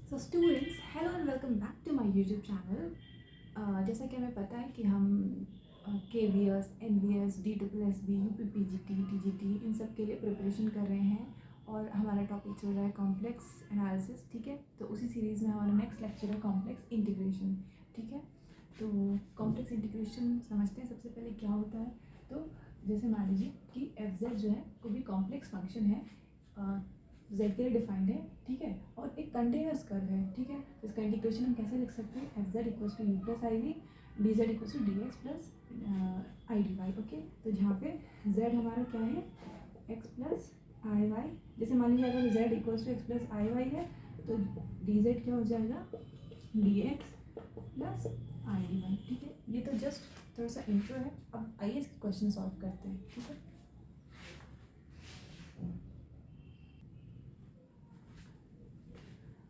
So students, hello and welcome back to my YouTube channel. जैसा कि हमें पता है कि हम K V S, N V S, D triple S B, U P P G T, T G T इन सब के लिए प्रिपरेशन कर रहे हैं और हमारा टॉपिक चल रहा है कॉम्प्लेक्स एनालिसिस। ठीक है, तो उसी सीरीज़ में हमारा नेक्स्ट लेक्चर है कॉम्प्लेक्स इंटीग्रेशन। ठीक है, तो कॉम्प्लेक्स इंटीग्रेशन समझते हैं सबसे पहले क्या होता है। तो जैसे मान लीजिए कि एफ जेड जो है कोई भी कॉम्प्लेक्स फंक्शन है, जेड के लिए डिफाइंड है। ठीक है, और एक कंटिन्यूस कर्व है। ठीक है, तो इसका इंटीग्रेशन हम कैसे लिख सकते हैं, f z equals to u plus i v, d z equals to d x plus i d y. Okay, तो जहाँ पे जेड हमारा क्या है, एक्स प्लस आई वाई। जैसे मान लीजिए अगर z equals to x plus i y है तो डी जेड क्या हो जाएगा, d x plus i d y. ठीक है, ये तो जस्ट थोड़ा सा इंट्रो है। अब आइए इसके क्वेश्चन सॉल्व करते हैं। ठीक है,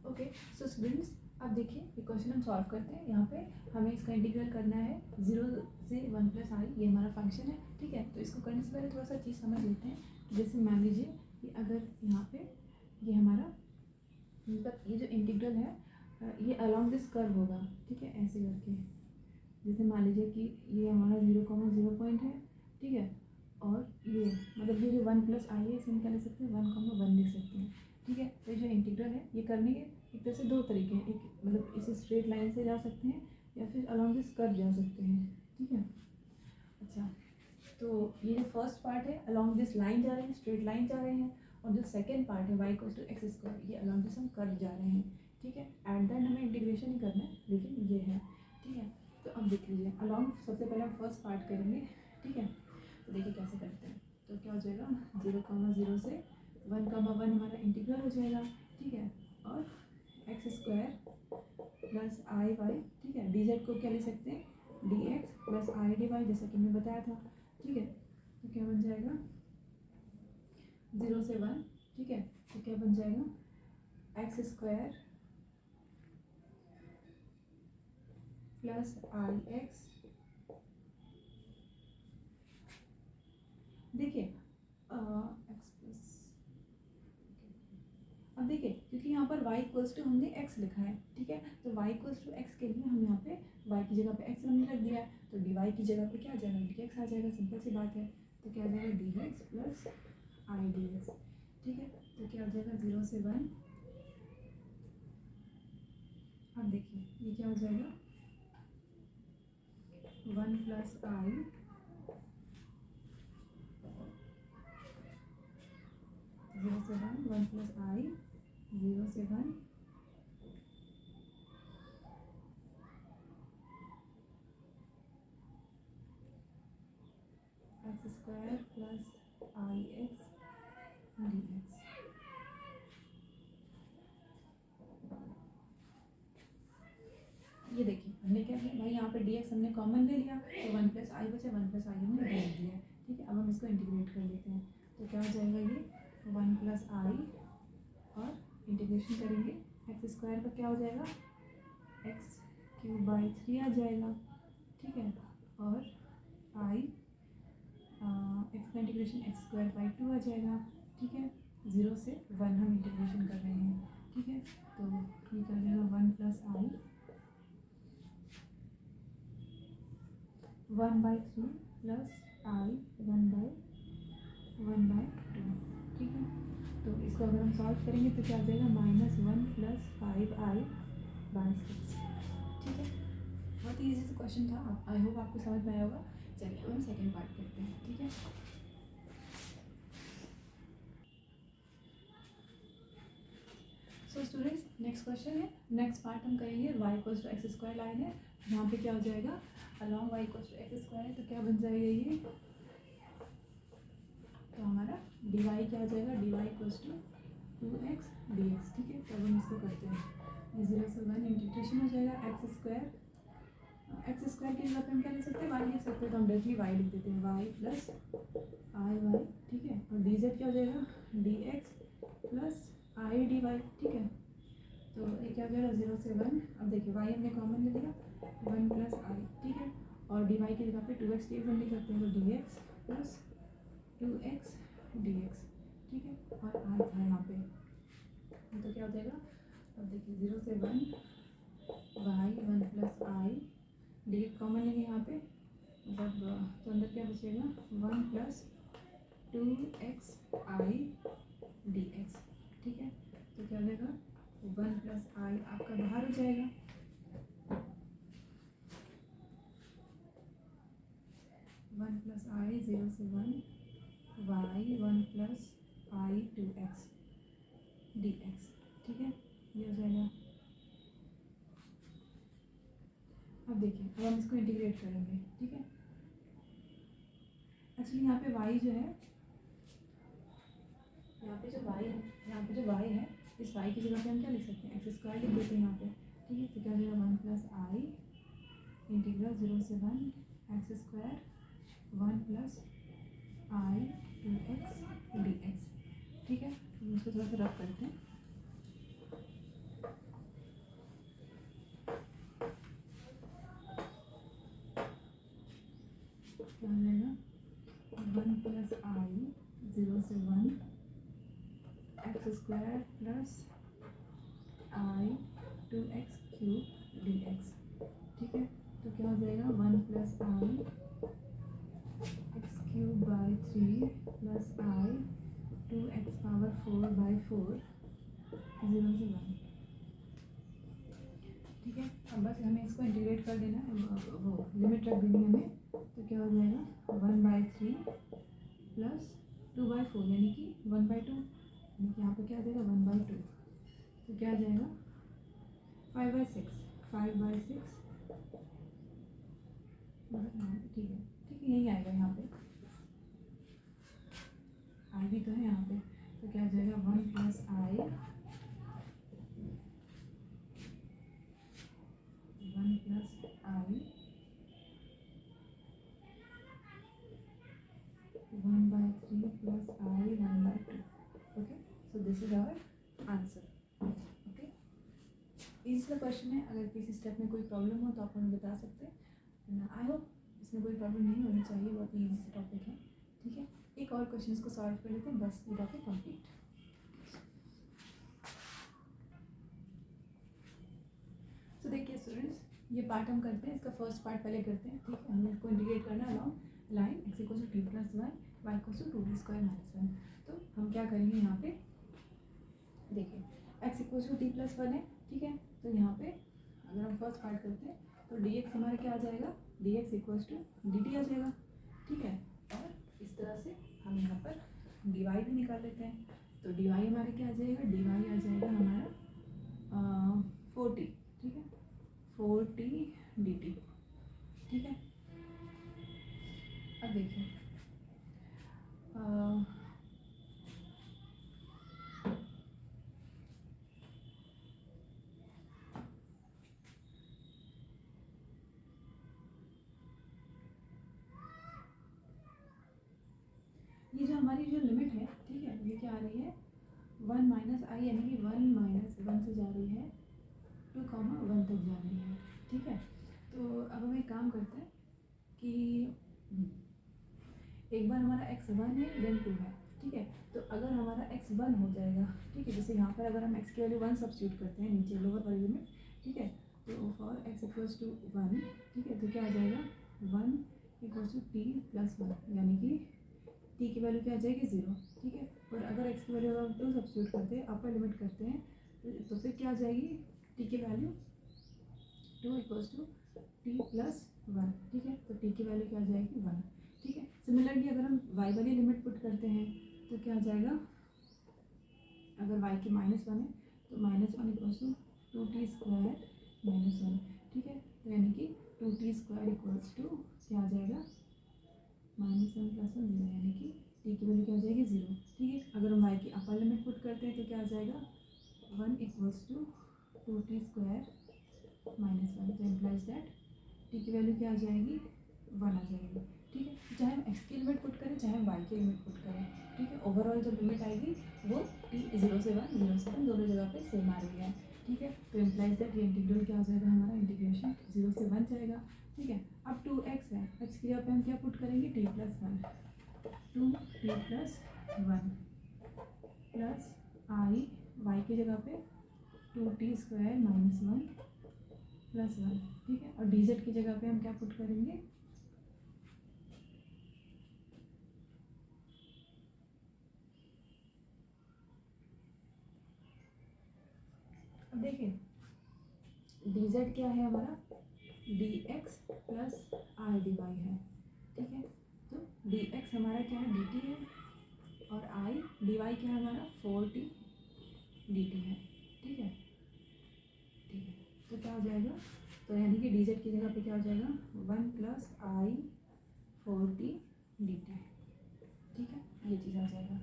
ओके सो स्टूडेंट्स, अब देखिए ये क्वेश्चन हम सॉल्व करते हैं। यहाँ पे हमें इसका इंटीग्रल करना है 0 से 1 प्लस आई, ये हमारा फंक्शन है। ठीक है, तो इसको करने से पहले थोड़ा सा चीज़ समझ लेते हैं। जैसे मान लीजिए कि अगर यहाँ पे ये हमारा मतलब ये जो इंटीग्रल है ये अलॉन्ग दिस कर्व होगा। ठीक है, ऐसे करके जैसे मान लीजिए कि ये हमारा 0,0 पॉइंट है। ठीक है, और ये मतलब ये जो 1 प्लस आई है इसे हम क्या लिख सकते हैं, 1,1 लिख सकते हैं। ठीक है, तो ये जो इंटीग्रल है ये करने के एक तरह से दो तरीके हैं। एक मतलब इसे स्ट्रेट लाइन से जा सकते हैं या फिर अलॉन्ग दिस कर्व जा सकते हैं। ठीक है, अच्छा, तो ये जो फर्स्ट पार्ट है अलॉन्ग दिस लाइन जा रहे हैं, स्ट्रेट लाइन जा रहे हैं, और जो सेकेंड पार्ट है y equals to x square, ये अलॉन्ग दिस हम कर्व जा रहे हैं। ठीक है, एट द एंड हमें इंटीग्रेशन ही करना है, लेकिन ये है। ठीक है, तो अब देख लीजिए अलॉन्ग सबसे पहले हम फर्स्ट पार्ट करेंगे। ठीक है, तो देखिए कैसे करते हैं। तो क्या हो जाएगा, 0,0 से 1,1 हमारा इंटीग्रल हो जाएगा। ठीक है, और x square plus i y. ठीक है, डी जेड को क्या ले सकते हैं, d x plus i d y, जैसा कि मैंने बताया था। ठीक है, तो क्या बन जाएगा 0 से 1। ठीक है, तो क्या बन जाएगा एक्स स्क्वायर प्लस आई एक्स। देखिए एक्स प्लस, अब देखिए क्योंकि यहाँ पर y इक्वल्स टू हमने x लिखा है। ठीक है, तो y इक्वल्स टू एक्स के लिए हम यहाँ पे y की जगह पे x हमने रख दिया है, तो dy की जगह पे क्या आ जाएगा, dx आ जाएगा। सिंपल सी बात है, तो क्या आ जाएगा dx plus i D x. ठीक है, तो क्या हो जाएगा 0 से 1। अब देखिए ये क्या हो जाएगा 1 प्लस आई, 0 से 1, 1 प्लस आई, 0 से 1 एक्स स्क्वायर प्लस आई एक्स डी एक्स। ये देखिए हमने क्या किया भाई, यहाँ पे dx हमने कॉमन ले लिया, तो 1 प्लस आई बचा, 1 प्लस आई हमने डाल दिया। ठीक है, अब हम इसको इंटीग्रेट कर लेते हैं। तो क्या हो जाएगा ये 1 प्लस आई, और इंटीग्रेशन करेंगे एक्स स्क्वायर का क्या हो जाएगा, एक्स क्यूब बाई 3 आ जाएगा। ठीक है, और आई एक्स का इंटीग्रेशन एक्स स्क्वायर बाई 2 आ जाएगा। ठीक है, 0 से 1 हम इंटीग्रेशन कर रहे हैं। ठीक है, तो ये कर जाएगा 1 प्लस आई 1/3 प्लस आई 1/2। ठीक है, तो इसको अगर हम सॉल्व करेंगे तो क्या आ जाएगा -1 प्लस 5i/6। ठीक है, बहुत ही ईजी सा क्वेश्चन था। आई होप आपको समझ में आया होगा। चलिए अब हम सेकेंड पार्ट करते हैं। ठीक है, सो स्टूडेंट्स नेक्स्ट क्वेश्चन है, नेक्स्ट पार्ट हम करेंगे y equals to x square line है। यहाँ पे क्या हो जाएगा, along y equals to x square है, तो क्या बन जाएगा ये, तो हमारा dy क्या हो जाएगा, dy equals to 2x dx। ठीक है, तो अब हम इसको करते हैं, ये 0 से 1 इंटीग्रेशन हो जाएगा एक्स स्क्वायर की जगह पे हम क्या लिख सकते हैं, y लिख सकते हैं, तो हम डायरेक्टली y लिख देते हैं, y प्लस आई वाई। ठीक है, और डी जेड क्या हो जाएगा, d x plus i d y. ठीक है, तो ये क्या हो जाएगा 0 से 1। अब देखिए y हमने कॉमन ले लिया, 1 प्लस आई। ठीक है, और डी वाई की जगह पे 2x dx हम लिख सकते हैं, तो d x plus 2x dx। ठीक है, और आई था यहाँ पे, तो क्या हो जाएगा अब देखिए 0 से 1 y 1 plus i D common लेंगे यहाँ पे, मतलब तो अंदर क्या बचेगा 1 plus 2x I D x. ठीक है, तो क्या हो जाएगा 1 प्लस आई आपका बाहर हो जाएगा, 1 प्लस आई 0 से 1 y 1 प्लस आई 2x डी एक्स। ठीक है, ये हो जाएगा। अब देखिए, अब हम इसको इंटीग्रेट करेंगे। ठीक है, एक्चुअली यहाँ पे y जो है, यहाँ पे जो y है, इस y की जगह पे हम क्या लिख सकते हैं, एक्स स्क्वायर लिख देते हैं यहाँ पे। ठीक है, तो क्या हो जाएगा 1 प्लस आई इंटीग्रल 0 से 1 एक्स स्क्वायर 1 प्लस आई 2x डी एक्स। ठीक है, तो इसको थोड़ा सा रफ करते हैं। क्या हो जाएगा 1 प्लस आई 0 से 1 एक्स स्क्वायर प्लस आई 2x क्यूब डी एक्स। ठीक है, तो क्या हो जाएगा 1 plus I x cube by 3 plus I 2x power 4 by 4 0 से 1। ठीक है, अब बस हमें इसको इंटीग्रेट कर देना है, वो लिमिट रख देनी है हमें। तो क्या हो जाएगा 1/3 प्लस 2/4 यानी कि 1/2, यानी कि यहाँ पे क्या आ जाएगा 1/2। तो क्या आ जाएगा 5/6 ठीक है, यही आएगा यहाँ पे, आई भी तो है यहाँ पे। तो क्या आ जाएगा 1 plus i 1 plus i 1/3 plus i 1/2। Okay, so this is our answer. Okay, easy सा क्वेश्चन है, अगर किसी स्टेप में कोई प्रॉब्लम हो तो आप हमें बता सकते हैं। आई होप इसमें कोई प्रॉब्लम नहीं होनी चाहिए, बहुत ही ईजी सा टॉपिक है। ठीक है, एक और क्वेश्चन इसको सॉल्व कर लेते हैं, बस ये टॉपिक कंप्लीट। तो देखिए स्टूडेंट्स, ये पार्ट हम करते हैं, इसका फर्स्ट पार्ट पहले करते हैं। ठीक है, हमें इसको इंटीग्रेट करना है along line x equal to t plus 1 y equal to 2t square minus 1। तो हम क्या करेंगे यहाँ पे, देखिए x equal to t plus 1 है। ठीक है, तो यहाँ पे अगर हम फर्स्ट पार्ट करते हैं तो dx हमारा क्या आ जाएगा, dx इक्वल टू dt आ जाएगा। ठीक है, और इस तरह से हम यहाँ पर dy भी निकाल लेते हैं। तो dy हमारे क्या आ जाएगा, dy आ जाएगा हमारा 4t। ठीक है, 4t dt। ठीक है, अब देखिए ये जो हमारी जो लिमिट है, ठीक है, ये क्या आ रही है 1 माइनस आई, यानी कि 1 माइनस 1 से जा रही है 2, 1 तक जा रही है। ठीक है, तो अब हम एक काम करते हैं कि एक बार हमारा x 1 है देन 2 है। ठीक है, तो अगर हमारा x 1 हो जाएगा, ठीक है, जैसे यहाँ पर अगर हम x की वैल्यू 1 सब्स्टिट्यूट करते हैं नीचे लोअर वाली में। ठीक है, तो फॉर x इक्वल्स टू 1, ठीक है, तो क्या आ जाएगा 1 इक्वल्स टू t प्लस 1, यानी कि t की वैल्यू क्या आ जाएगी 0। ठीक है, और अगर x की वैल्यू अगर हम 2 सब्स्टिट्यूट करते हैं, अपर लिमिट करते हैं, तो फिर क्या आ जाएगी t की वैल्यू 2 इक्वल्स टू t प्लस 1। ठीक है, तो t की वैल्यू क्या आ जाएगी 1। ठीक है, सिमिलरली अगर हम y वाली लिमिट पुट करते हैं तो क्या आ जाएगा, अगर y की -1 है तो -1 equals to 2t square minus 1। ठीक है, तो यानी कि 2t स्क्वायर इक्वल्स टू क्या आ जाएगा -1 प्लस 1 0, यानी कि t की वैल्यू क्या हो जाएगी 0। ठीक है, अगर हम y की अपर लिमिट पुट करते हैं तो क्या आ जाएगा 1 equals to 2t square minus 1, तो इम्प्लाइज दैट t की वैल्यू क्या आ जाएगी 1 आ जाएगी। ठीक है, चाहे हम x की लिमिट पुट करें चाहे हम y की लिमिट पुट करें, ठीक है, ओवरऑल जो लिमिट आएगी वो t 0 से 1 दोनों जगह पे सेम आ रही है। ठीक है, तो इम्प्लाइज दैट ये इंटीग्रल क्या हो जाएगा हमारा, इंटीग्रेशन 0 से 1 जाएगा। ठीक है, अब 2x है, x की जगह पे हम क्या पुट करेंगे t plus 1, 2t plus 1 plus i y की जगह पे 2t² माइनस 1 प्लस 1, ठीक है। और dz की जगह पे हम क्या पुट करेंगे, अब देखिए dz क्या है हमारा, dx प्लस i dy है, ठीक है। तो dx हमारा क्या है, dt है, और i dy क्या है हमारा, 4t dt है, ठीक है, ठीक है। तो क्या हो जाएगा, तो यानी कि dz की जगह पे क्या हो जाएगा, 1 प्लस i 4t dt, ठीक है, ये चीज़ आ जाएगा।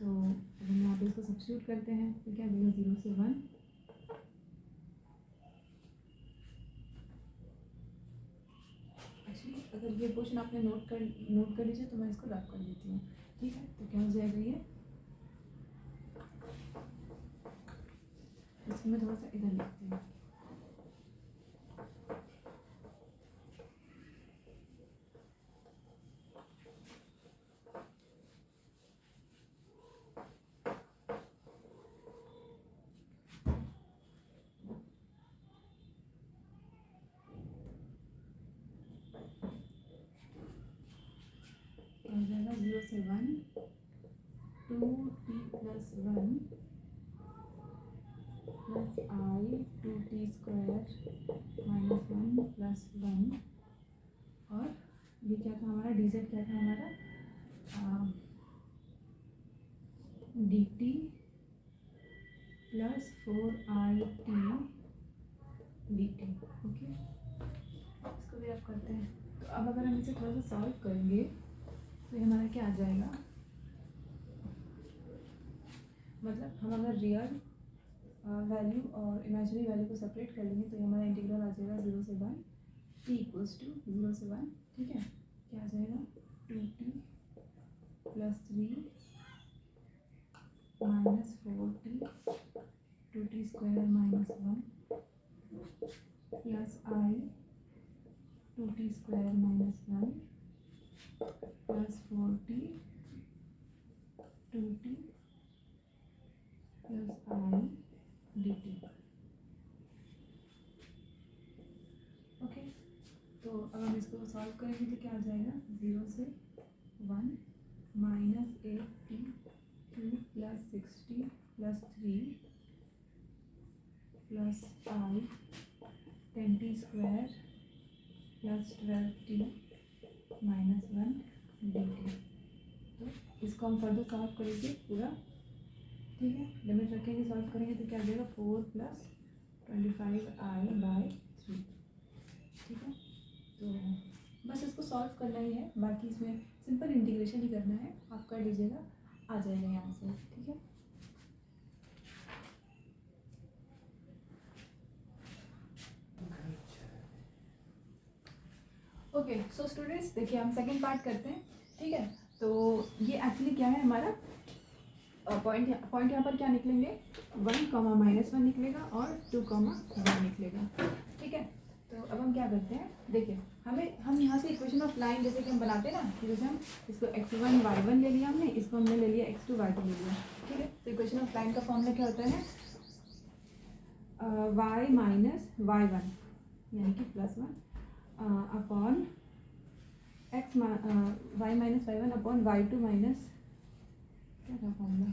तो हम यहाँ पे इसको सब्स्टिट्यूट करते हैं, तो क्या देगा, 0 से 1, एक्चुअली अगर ये क्वेश्चन आपने नोट कर लीजिए तो मैं इसको रफ कर देती हूँ, ठीक है। तो क्या हो जाएगा ये, इसको मैं थोड़ा सा इधर लिखती हूँ, हो जाएगा 0 से 1 2t plus 1 plus i 2t² minus 1 plus 1, और ये क्या था हमारा, dz क्या था हमारा, dt plus 4it dt, okay. इसको भी आप करते हैं। तो अब अगर हम इसे थोड़ा सा सॉल्व करेंगे तो ये हमारा क्या आ जाएगा, मतलब हम अगर रियल वैल्यू और इमेजिनरी वैल्यू को सेपरेट कर लेंगे तो ये हमारा इंटीग्रल आ जाएगा 0 से 1 t इक्वल्स टू 0 से 1, ठीक है। क्या आ जाएगा, 2t plus 3 minus 4t 2t² minus 1 plus i 2t² minus 1 plus 4t 2t plus i dt, okay. तो अब हम इसको सॉल्व करेंगे तो क्या आ जाएगा, 0 से 1 minus 8t 2 plus 6t plus 3 plus i 10t² plus 12t minus 1 dt। तो इसको हम फर्दर सॉल्व करेंगे पूरा, ठीक है। लिमिट रखेंगे, सॉल्व करेंगे तो क्या आ जाएगा, 4 प्लस 25i/3, ठीक है। तो बस इसको सॉल्व करना ही है, बाकी इसमें सिंपल इंटीग्रेशन ही करना है, आप कर लीजिएगा, आ जाएगा यहाँ से, ठीक है। ओके, सो स्टूडेंट्स देखिए हम सेकंड पार्ट करते हैं, ठीक है। तो ये एक्चुअली क्या है हमारा पॉइंट यहाँ पर क्या निकलेंगे, 1 -1 निकलेगा और 2 1 निकलेगा, ठीक है। तो अब हम क्या करते हैं, देखिए हम यहाँ से इक्वेशन ऑफ लाइन जैसे कि हम बनाते हैं ना, कि जैसे हम इसको x1 y1 ले लिया हमने, इसको हमने ले लिया x2 y2 ले लिया, ठीक है। तो इक्वेशन ऑफ लाइन का फॉर्मूला क्या होता है, y माइनस y1 यानी कि +1 upon x y minus y1 upon y2 minus, क्या था formula,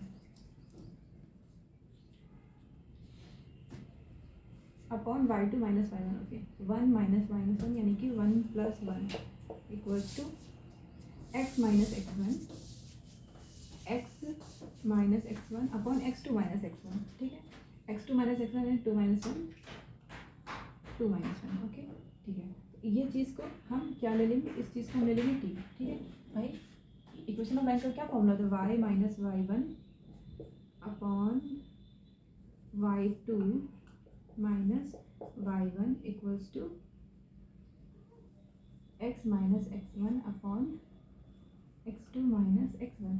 upon y2 minus y1, okay. 1 minus -1 यानी कि 1 plus 1 equals to x minus x1 x minus x1 upon x2 minus x1, ठीक है। x2 minus x1 है 2 minus 1 2 minus 1, okay, ठीक है। ये चीज़ को हम क्या ले लेंगे, इस चीज़ को हम ले लेंगे t, ठीक है भाई। इक्वेशन ऑफ लाइन का क्या फॉर्मूला था, y minus y1 upon y2 minus y1 equals to x minus x1 upon x2 minus x1,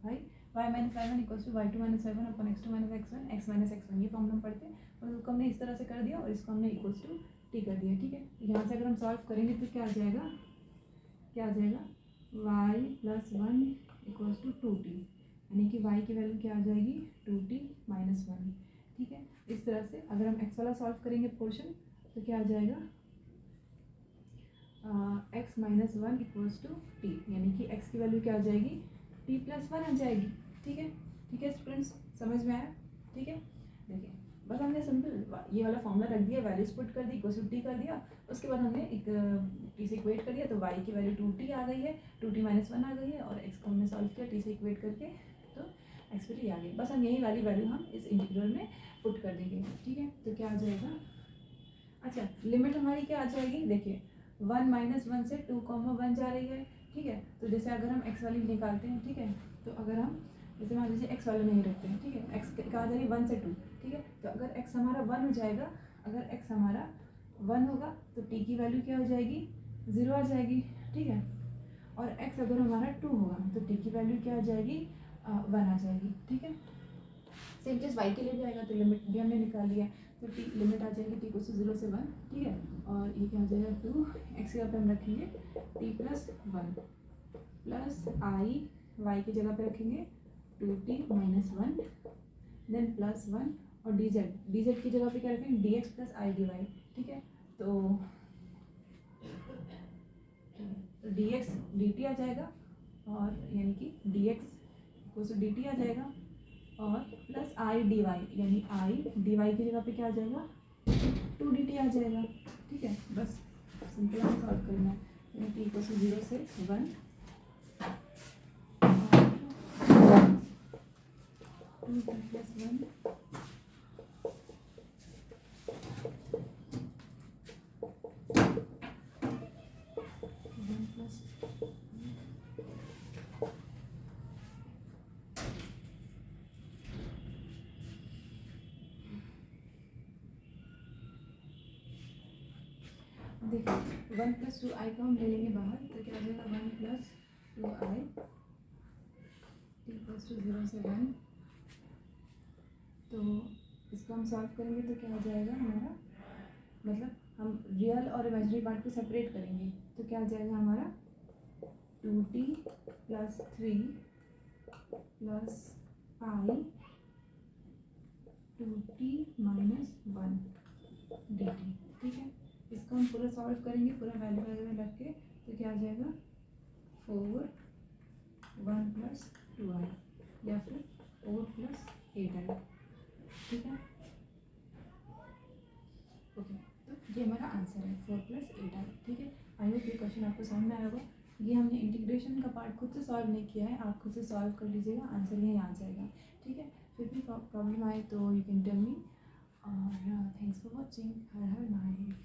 भाई y minus y1 equals to y2 minus y1 upon x2 minus x1 x minus x1, ये formula हम पढ़ते हैं और उसको हमने इस तरह से कर दिया और इसको हमने इक्वल्स टू t कर दिया, ठीक है। यहाँ से अगर हम सॉल्व करेंगे तो क्या आ जाएगा, y plus 1 equals to 2t, यानी कि y की वैल्यू क्या आ जाएगी, 2t माइनस 1, ठीक है। इस तरह से अगर हम एक्स वाला सॉल्व करेंगे पोर्शन तो क्या आ जाएगा, x minus one equals to t, यानी कि एक्स की वैल्यू क्या आ जाएगी, टी प्लस वन आ जाएगी। ठीक है स्टूडेंट्स, समझ में आया? ठीक है, देखिए बस हमने सिंपल ये वाला फॉर्मूला रख दिया, वैल्यूज पुट कर दी, इक्वल्स टू टी कर दिया, उसके बाद हमने एक टी से इक्वेट कर दिया तो वाई की वैल्यू 2t आ गई है, 2t माइनस वन आ गई है, और एक्स को हमने सॉल्व किया टी से इक्वेट करके तो एक्स पे टी आ गई। बस हम यही वाली वैल्यू हम इस इंटीग्रल में पुट कर देंगे। ठीक है, तो क्या आ जाएगा, अच्छा लिमिट हमारी क्या आ जाएगी, देखिए 1 माइनस वन से 2,1 जा रही है। ठीक है, तो जैसे अगर हम एक्स वाली निकालते हैं, ठीक है, तो अगर हम जैसे मान लीजिए एक्स वाले नहीं रखते हैं, ठीक है, एक्स कहाँ जा रही है 1 से 2, ठीक है, तो अगर एक्स हमारा 1 हो जाएगा, अगर एक्स हमारा 1 होगा तो टी की वैल्यू क्या हो जाएगी, 0 आ जाएगी। ठीक है, और एक्स अगर हमारा 2 होगा तो टी की वैल्यू क्या आ जाएगी, 1 आ जाएगी। ठीक है, सेम चीज़ वाई के लिए भी आएगा, तो लिमिट भी हमने निकाल लिया, तो टी लिमिट आ जाएगी टी को 0 से 1। ठीक है, और ये क्या हो जाएगा 2, एक्स के यहाँ पे हम रखेंगे t plus one plus i, y की जगह पे रखेंगे 2t minus one, then plus one, और डी जेड की जगह पे क्या रखेंगे d x plus i d y. ठीक है, तो डी एक्स डी टी आ जाएगा, और यानी कि डी एक्स डी टी आ जाएगा, और प्लस आई डी वाई, यानी आई डी वाई की जगह पे क्या आ जाएगा 2dt आ जाएगा। ठीक है, बस सिंपल हमें सॉल्व करना है, टी को 0 से 1 प्लस 1 प्लस, देखिए 1 प्लस 2i को हम ले लेंगे बाहर, तो क्या हो जाएगा 1 plus 2i T plus two 0 से 1, तो इसको हम सॉल्व करेंगे तो क्या हो जाएगा हमारा, मतलब हम रियल और इमेजिनरी पार्ट को सेपरेट करेंगे, तो क्या आ जाएगा हमारा 2t प्लस 3 प्लस आई 2t माइनस 1 dt। ठीक है, इसको हम पूरा सॉल्व करेंगे, पूरा वैल्यू वगैरह रख के, तो क्या आ जाएगा 4 1 प्लस 2i, या फिर 4 प्लस 8i। ठीक है, ओके, तो ये हमारा आंसर है 4 प्लस 8i। ठीक है, आई होप ये क्वेश्चन आपको समझ में आया होगा। ये हमने इंटीग्रेशन का पार्ट खुद से सॉल्व नहीं किया है, आप खुद से सॉल्व कर लीजिएगा, आंसर यहीं आ जाएगा। ठीक है, फिर भी प्रॉब्लम आए तो यू कैन टेल मी, और thanks for watching, her her Mahadev.